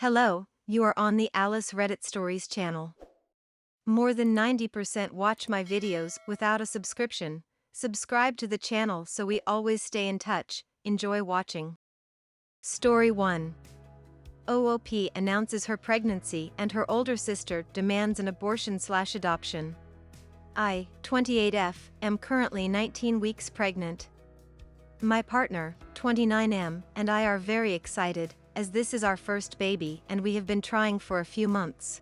Hello, you are on the Alice Reddit Stories channel. More than 90% watch my videos without a subscription. Subscribe to the channel so we always stay in touch. Enjoy watching. Story 1. OOP announces her pregnancy and her older sister demands an abortion/adoption. I, 28F, am currently 19 weeks pregnant. My partner, 29M, and I are very excited, as this is our first baby and we have been trying for a few months.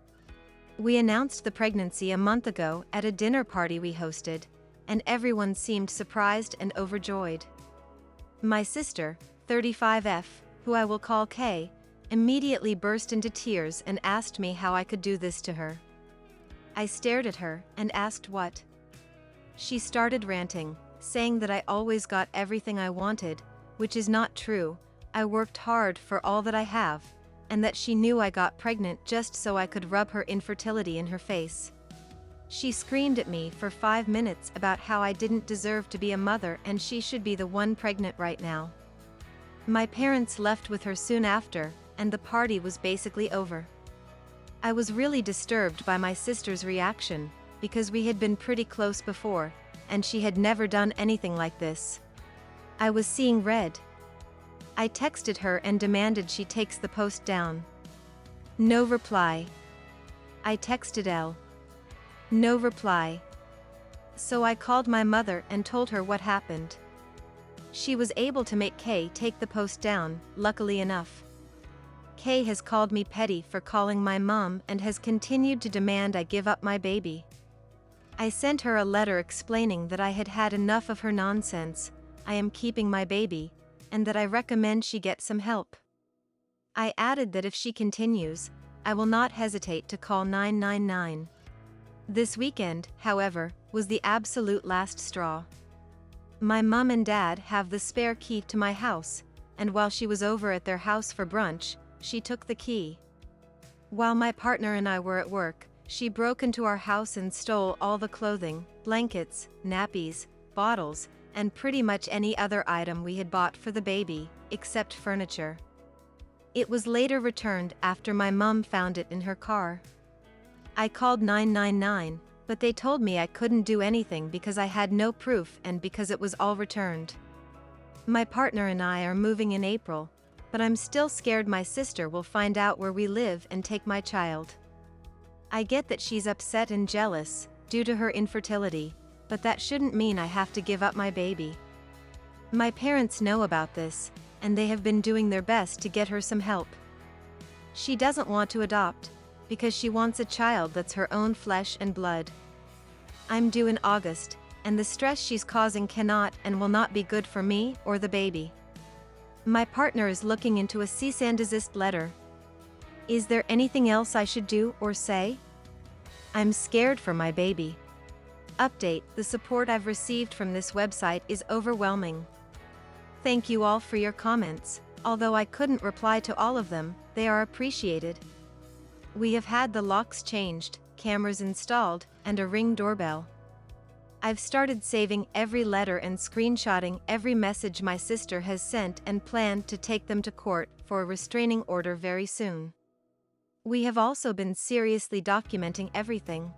We announced the pregnancy a month ago at a dinner party we hosted, and everyone seemed surprised and overjoyed. My sister, 35F, who I will call K, immediately burst into tears and asked me how I could do this to her. I stared at her and asked what. She started ranting, saying that I always got everything I wanted, which is not true. I worked hard for all that I have, and that she knew I got pregnant just so I could rub her infertility in her face. She screamed at me for 5 minutes about how I didn't deserve to be a mother and she should be the one pregnant right now. My parents left with her soon after, and the party was basically over. I was really disturbed by my sister's reaction, because we had been pretty close before, and she had never done anything like this. I was seeing red. I texted her and demanded she takes the post down. No reply. I texted L. No reply. So I called my mother and told her what happened. She was able to make K take the post down, luckily enough. K has called me petty for calling my mom and has continued to demand I give up my baby. I sent her a letter explaining that I had had enough of her nonsense, I am keeping my baby, and that I recommend she get some help. I added that if she continues, I will not hesitate to call 999. This weekend, however, was the absolute last straw. My mom and dad have the spare key to my house, and while she was over at their house for brunch, she took the key. While my partner and I were at work, she broke into our house and stole all the clothing, blankets, nappies, bottles, and pretty much any other item we had bought for the baby, except furniture. It was later returned after my mom found it in her car. I called 999, but they told me I couldn't do anything because I had no proof and because it was all returned. My partner and I are moving in April, but I'm still scared my sister will find out where we live and take my child. I get that she's upset and jealous, due to her infertility, but that shouldn't mean I have to give up my baby. My parents know about this, and they have been doing their best to get her some help. She doesn't want to adopt, because she wants a child that's her own flesh and blood. I'm due in August, and the stress she's causing cannot and will not be good for me or the baby. My partner is looking into a cease and desist letter. Is there anything else I should do or say? I'm scared for my baby. Update: the support I've received from this website is overwhelming. Thank you all for your comments. Although I couldn't reply to all of them, they are appreciated. We have had the locks changed, cameras installed, and a Ring doorbell. I've started saving every letter and screenshotting every message my sister has sent and plan to take them to court for a restraining order very soon. We have also been seriously documenting everything.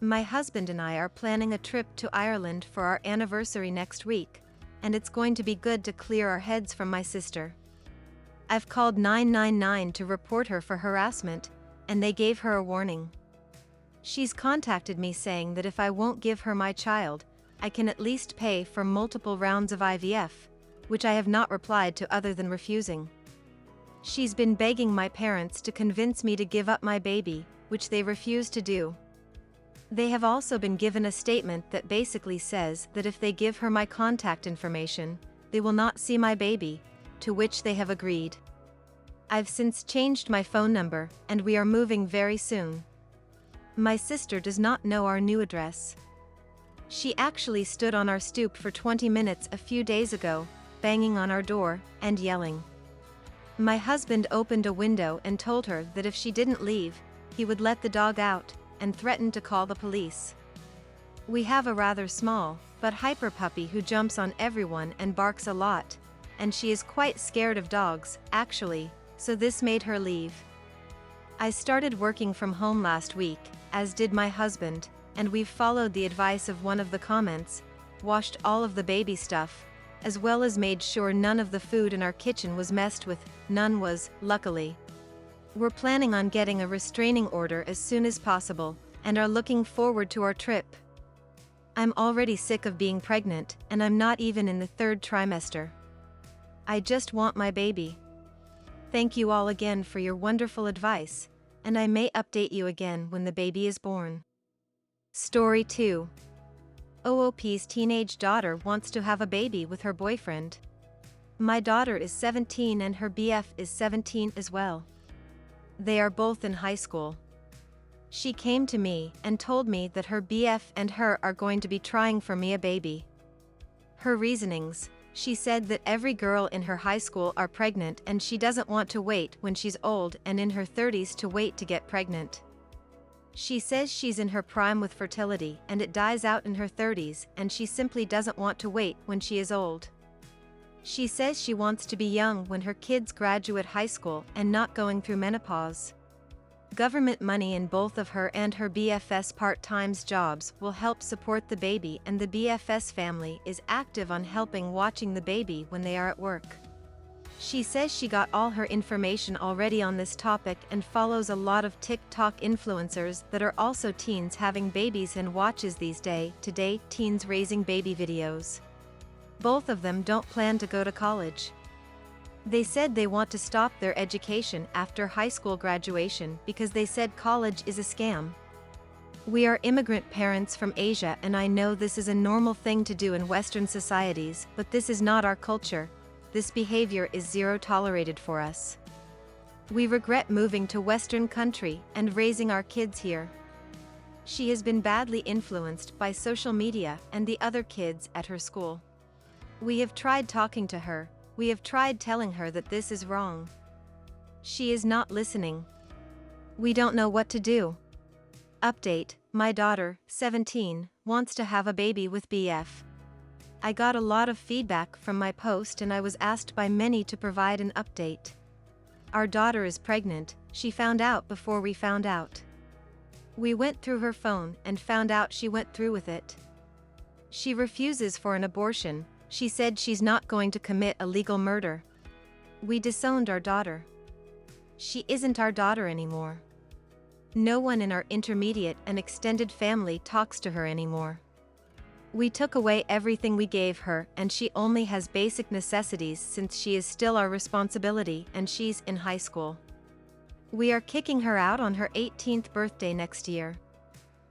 My husband and I are planning a trip to Ireland for our anniversary next week, and it's going to be good to clear our heads from my sister. I've called 999 to report her for harassment, and they gave her a warning. She's contacted me saying that if I won't give her my child, I can at least pay for multiple rounds of IVF, which I have not replied to other than refusing. She's been begging my parents to convince me to give up my baby, which they refuse to do. They have also been given a statement that basically says that if they give her my contact information, they will not see my baby, to which they have agreed. I've since changed my phone number, and we are moving very soon. My sister does not know our new address. She actually stood on our stoop for 20 minutes a few days ago, banging on our door and yelling. My husband opened a window and told her that if she didn't leave, he would let the dog out, and threatened to call the police. We have a rather small, but hyper puppy who jumps on everyone and barks a lot, and she is quite scared of dogs, actually, so this made her leave. I started working from home last week, as did my husband, and we've followed the advice of one of the comments, washed all of the baby stuff, as well as made sure none of the food in our kitchen was messed with. None was, luckily. We're planning on getting a restraining order as soon as possible, and are looking forward to our trip. I'm already sick of being pregnant, and I'm not even in the 3rd trimester. I just want my baby. Thank you all again for your wonderful advice, and I may update you again when the baby is born. Story 2. OOP's teenage daughter wants to have a baby with her boyfriend. My daughter is 17 and her BF is 17 as well. They are both in high school. She came to me and told me that her BF and her are going to be trying for me a baby. Her reasonings: she said that every girl in her high school are pregnant and she doesn't want to wait when she's old and in her 30s to wait to get pregnant. She says she's in her prime with fertility and it dies out in her 30s and she simply doesn't want to wait when she is old. She says she wants to be young when her kids graduate high school and not going through menopause. Government money in both of her and her BF's part-time jobs will help support the baby, and the BF's family is active on helping watching the baby when they are at work. She says she got all her information already on this topic and follows a lot of TikTok influencers that are also teens having babies and watches these day-to-day teens raising baby videos. Both of them don't plan to go to college. They said they want to stop their education after high school graduation because they said college is a scam. We are immigrant parents from Asia, and I know this is a normal thing to do in Western societies, but this is not our culture. This behavior is zero tolerated for us. We regret moving to Western country and raising our kids here. She has been badly influenced by social media and the other kids at her school. We have tried talking to her. We have tried telling her that this is wrong. She is not listening. We don't know what to do. Update: my daughter, 17, wants to have a baby with BF. I got a lot of feedback from my post and I was asked by many to provide an update. Our daughter is pregnant. She found out before we found out. We went through her phone and found out she went through with it. She refuses for an abortion. She said she's not going to commit a legal murder. We disowned our daughter. She isn't our daughter anymore. No one in our intermediate and extended family talks to her anymore. We took away everything we gave her, and she only has basic necessities since she is still our responsibility and she's in high school. We are kicking her out on her 18th birthday next year.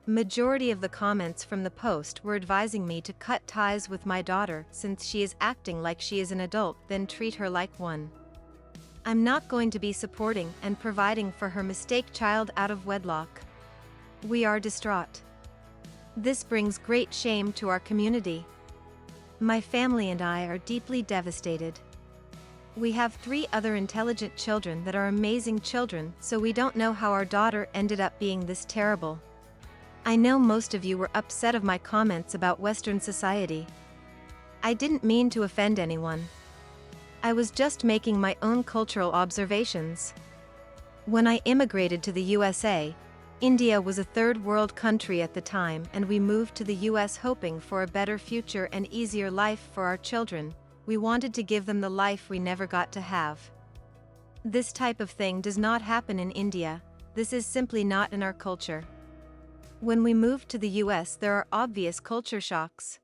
Majority of the comments from the post were advising me to cut ties with my daughter since she is acting like she is an adult, then treat her like one. I'm not going to be supporting and providing for her mistake child out of wedlock. We are distraught. This brings great shame to our community. My family and I are deeply devastated. We have 3 other intelligent children that are amazing children, so we don't know how our daughter ended up being this terrible. I know most of you were upset of my comments about Western society. I didn't mean to offend anyone. I was just making my own cultural observations. When I immigrated to the USA, India was a third world country at the time, and we moved to the US hoping for a better future and easier life for our children. We wanted to give them the life we never got to have. This type of thing does not happen in India. This is simply not in our culture. When we moved to the US, there are obvious culture shocks.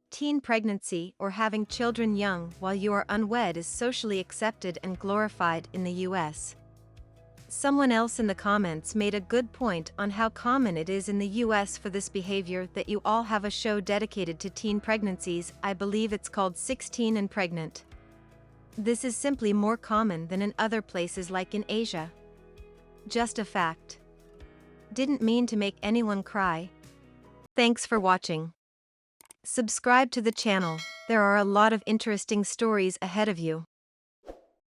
Teen pregnancy or having children young while you are unwed is socially accepted and glorified in the US. Someone else in the comments made a good point on how common it is in the US for this behavior. That you all have a show dedicated to teen pregnancies. I believe it's called 16 and Pregnant. This is simply more common than in other places like in Asia. Just a fact. Didn't mean to make anyone cry. Thanks for watching. Subscribe to the channel. There are a lot of interesting stories ahead of you.